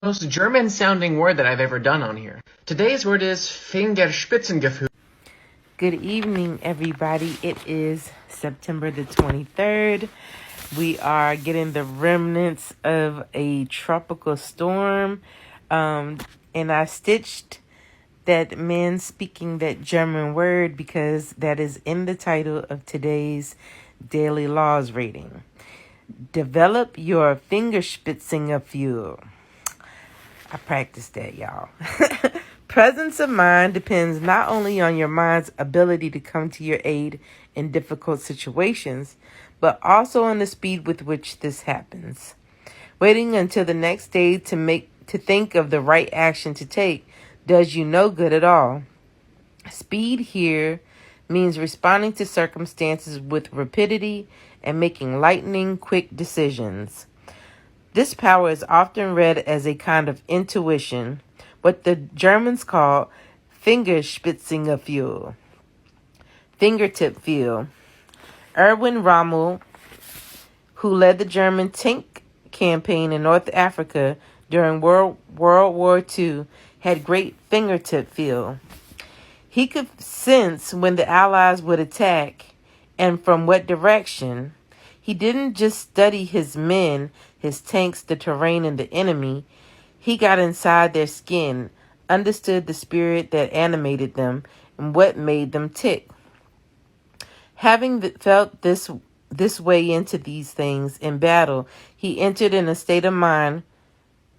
Most German-sounding word that I've ever done on here. Today's word is Fingerspitzengefühl. Good evening, everybody. It is September the 23rd. We are getting the remnants of a tropical storm. And I stitched that man speaking that German word because that is in the title of today's Daily Laws reading. Develop your Fingerspitzengefühl. I practiced that, y'all. Presence of mind depends not only on your mind's ability to come to your aid in difficult situations, but also on the speed with which this happens. Waiting until the next day to think of the right action to take does you no good at all. Speed here means responding to circumstances with rapidity and making lightning quick decisions. This power is often read as a kind of intuition, what the Germans call Fingerspitzengefühl, fingertip feel. Erwin Rommel, who led the German tank campaign in North Africa during World War II, had great fingertip feel. He could sense when the Allies would attack and from what direction. He didn't just study his men, his tanks, the terrain, and the enemy. He got inside their skin, understood the spirit that animated them, and what made them tick. Having felt this way into these things in battle, he entered in a state of mind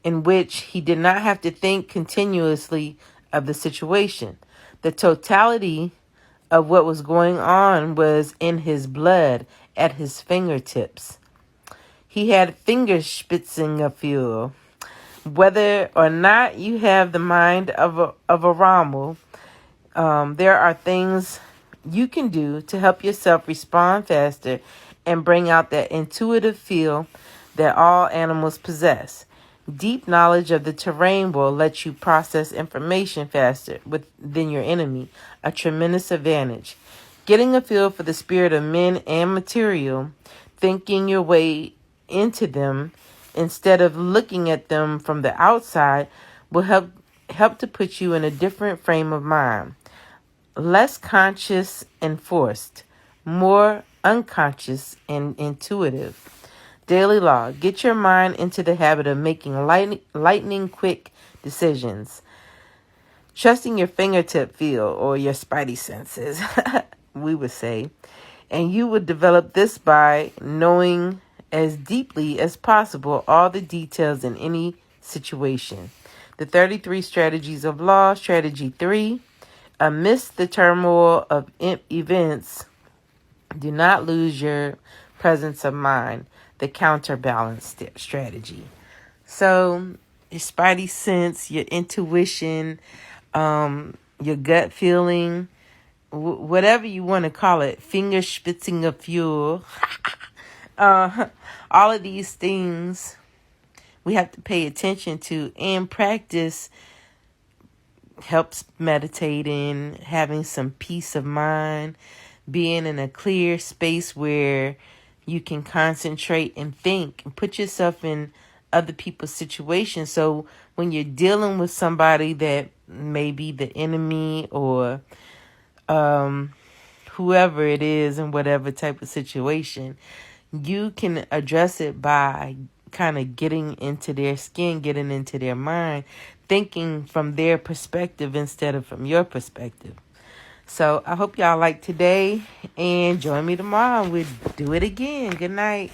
in which he did not have to think continuously of the situation. The totality of what was going on was in his blood, at his fingertips. He had Fingerspitzengefühl. Whether or not you have the mind of a Rommel, there are things you can do to help yourself respond faster and bring out that intuitive feel that all animals possess. Deep knowledge of the terrain will let you process information faster than your enemy, a tremendous advantage. Getting a feel for the spirit of men and material, thinking your way into them instead of looking at them from the outside will help to put you in a different frame of mind. Less conscious and forced, more unconscious and intuitive. Daily law. Get your mind into the habit of making lightning quick decisions. Trusting your fingertip feel or your spidey senses, we would say. And you would develop this by knowing as deeply as possible all the details in any situation. The 33 strategies of law. Strategy 3. Amidst the turmoil of events, do not lose your presence of mind, the counterbalance strategy. So your spidey sense, your intuition, your gut feeling, whatever you want to call it, Fingerspitzengefühl, all of these things we have to pay attention to and practice. Helps meditating, having some peace of mind, being in a clear space where you can concentrate and think and put yourself in other people's situations. So when you're dealing with somebody that may be the enemy or whoever it is in whatever type of situation, you can address it by kind of getting into their skin, getting into their mind, thinking from their perspective instead of from your perspective. So I hope y'all like today and join me tomorrow. We'll do it again. Good night.